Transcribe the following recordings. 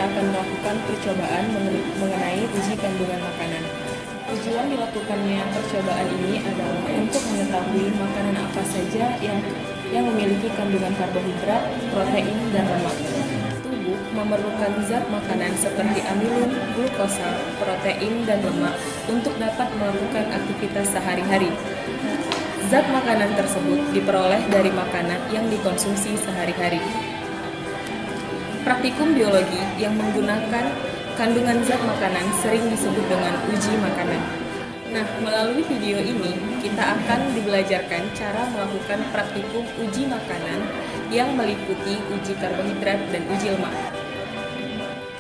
akan melakukan percobaan mengenai uji kandungan makanan. Tujuan dilakukannya percobaan ini adalah untuk mengetahui makanan apa saja yang memiliki kandungan karbohidrat, protein, dan lemak. Tubuh memerlukan zat makanan seperti amilum, glukosa, protein, dan lemak untuk dapat melakukan aktivitas sehari-hari. Zat makanan tersebut diperoleh dari makanan yang dikonsumsi sehari-hari. Praktikum biologi yang menggunakan kandungan zat makanan sering disebut dengan uji makanan. Nah, melalui video ini, kita akan dibelajarkan cara melakukan praktikum uji makanan yang meliputi uji karbohidrat dan uji lemak.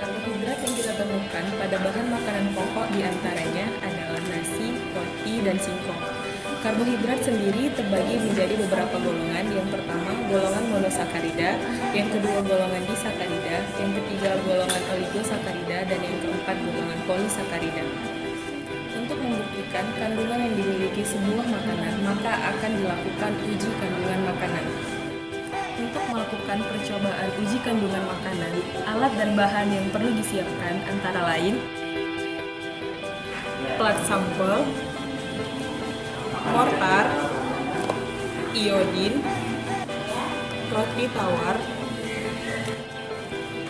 Karbohidrat yang kita temukan pada bahan makanan pokok diantaranya adalah nasi, roti, dan singkong. Karbohidrat sendiri terbagi menjadi beberapa golongan. Yang pertama, golongan monosakarida, yang kedua golongan disakarida, yang ketiga golongan oligosakarida, dan yang keempat golongan polisakarida. Untuk membuktikan kandungan yang dimiliki sebuah makanan, maka akan dilakukan uji kandungan makanan. Untuk melakukan percobaan uji kandungan makanan, alat dan bahan yang perlu disiapkan antara lain plat sampel, mortar, iodin, roti tawar,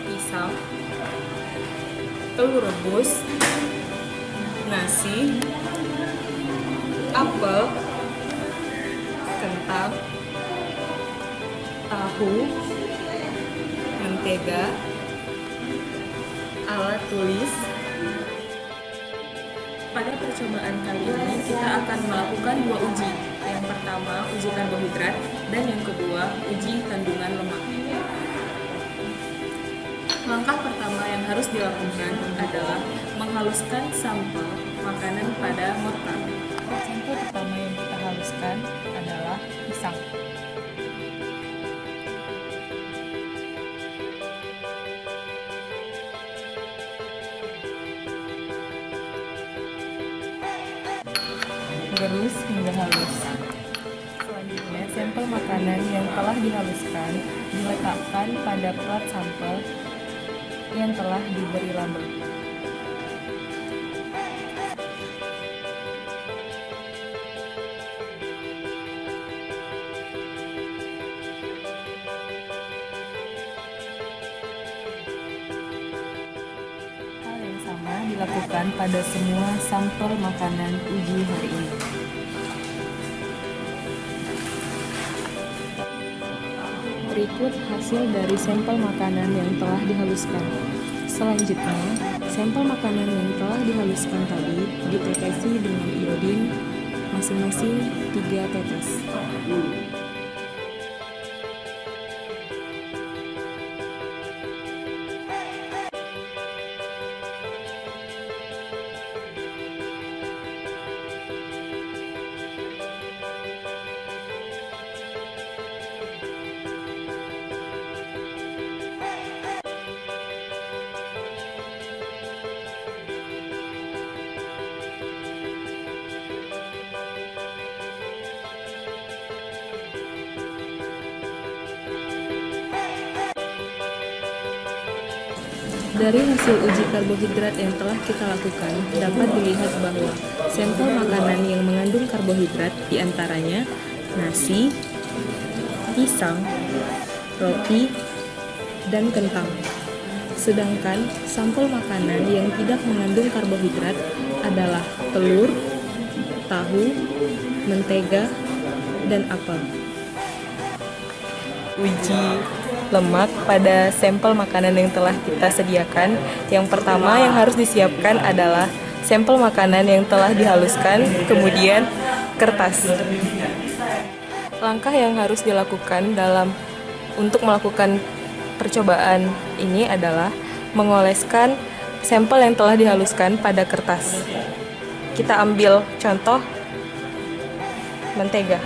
pisang, telur rebus, nasi, apel, kentang, tahu, mentega, alat tulis. Pada percobaan kali ini kita akan melakukan dua uji. Yang pertama uji karbohidrat dan yang kedua uji kandungan lemak. Langkah pertama yang harus dilakukan adalah menghaluskan sampel makanan pada mortar. Sampel pertama yang kita haluskan adalah pisang. Gerus hingga halus. Selanjutnya, sampel makanan yang telah dihaluskan diletakkan pada plat sampel yang telah diberi label. Hal yang sama dilakukan pada semua sampel makanan uji hari ini. Berikut hasil dari sampel makanan yang telah dihaluskan. Selanjutnya, sampel makanan yang telah dihaluskan tadi ditetesi dengan iodin masing-masing 3 tetes. Dari hasil uji karbohidrat yang telah kita lakukan, dapat dilihat bahwa sampel makanan yang mengandung karbohidrat diantaranya nasi, pisang, roti, dan kentang. Sedangkan sampel makanan yang tidak mengandung karbohidrat adalah telur, tahu, mentega, dan apel. Uji lemak pada sampel makanan yang telah kita sediakan. Yang pertama yang harus disiapkan adalah sampel makanan yang telah dihaluskan, kemudian kertas. Langkah yang harus dilakukan untuk melakukan percobaan ini adalah mengoleskan sampel yang telah dihaluskan pada kertas. Kita ambil contoh mentega.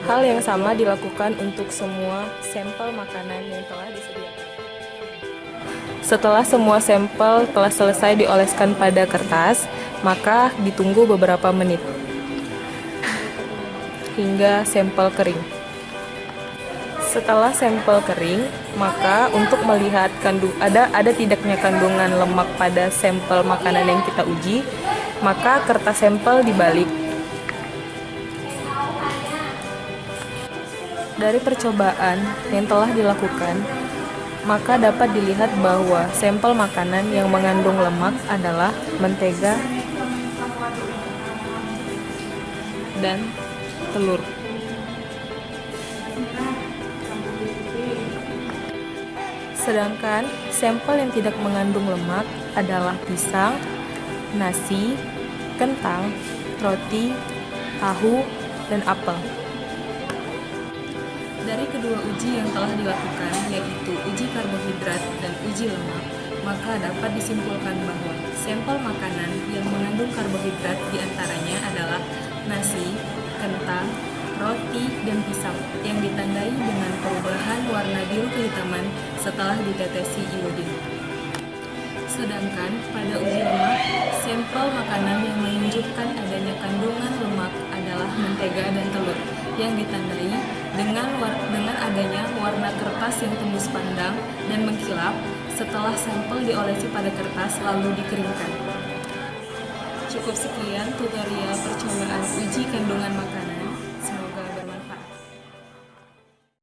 Hal yang sama dilakukan untuk semua sampel makanan yang telah disediakan. Setelah semua sampel telah selesai dioleskan pada kertas, maka ditunggu beberapa menit hingga sampel kering. Setelah sampel kering, maka untuk melihat ada tidaknya kandungan lemak pada sampel makanan yang kita uji, maka kertas sampel dibalik. Dari percobaan yang telah dilakukan, maka dapat dilihat bahwa sampel makanan yang mengandung lemak adalah mentega dan telur. Sedangkan sampel yang tidak mengandung lemak adalah pisang, nasi, kentang, roti, tahu, dan apel. Dari kedua uji yang telah dilakukan, yaitu uji karbohidrat dan uji lemak, maka dapat disimpulkan bahwa sampel makanan yang mengandung karbohidrat diantaranya adalah nasi, kentang, roti, dan pisang yang ditandai dengan perubahan warna biru kehitaman setelah ditetesi iodin. Sedangkan pada uji lemak, sampel makanan yang menunjukkan adanya kandungan lemak adalah mentega dan telur yang ditandai dengan adanya warna kertas yang tembus pandang dan mengkilap setelah sampel diolesi pada kertas lalu dikeringkan. Cukup sekian tutorial percobaan uji kandungan makanan.